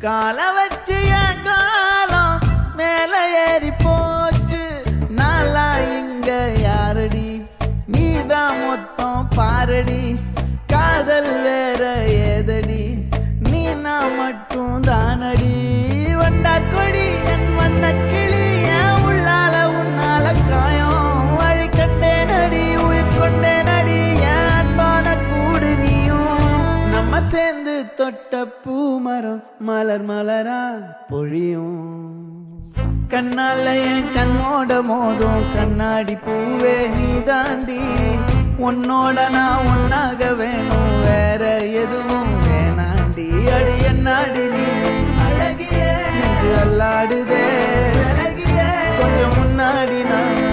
கால வச்சு என் காலம் மேல ஏறி போச்சு. நாளா இங்க யாரடி, நீதான் மொத்தம் பாரடி. காதல் வேற ஏதடி, நீ நான் மட்டும் தானடி. வண்டா கொடி என் வண்ண கிளி, என் உள்ளால உன்னால காயம். வழி கண்டேன் அடி, உயிர் கொண்டேன் அடி, என் அன்பான கூடு நீயும். நம்ம சேர்ந்து தொட்ட பூமரம் மலர் மலரா பொழியும். கண்ணால என் கண்ணோட மோதும் கண்ணாடி பூவே நீ தாண்டி. உன்னோட நான் ஒன்னாக வேணும், வேற எதுவும் வேணாண்டி. அடி என்னாடி நீ அழகியே, நெஞ்சு அல்லாடுதே அழகியே. கொஞ்சம் முன்னாடி நான்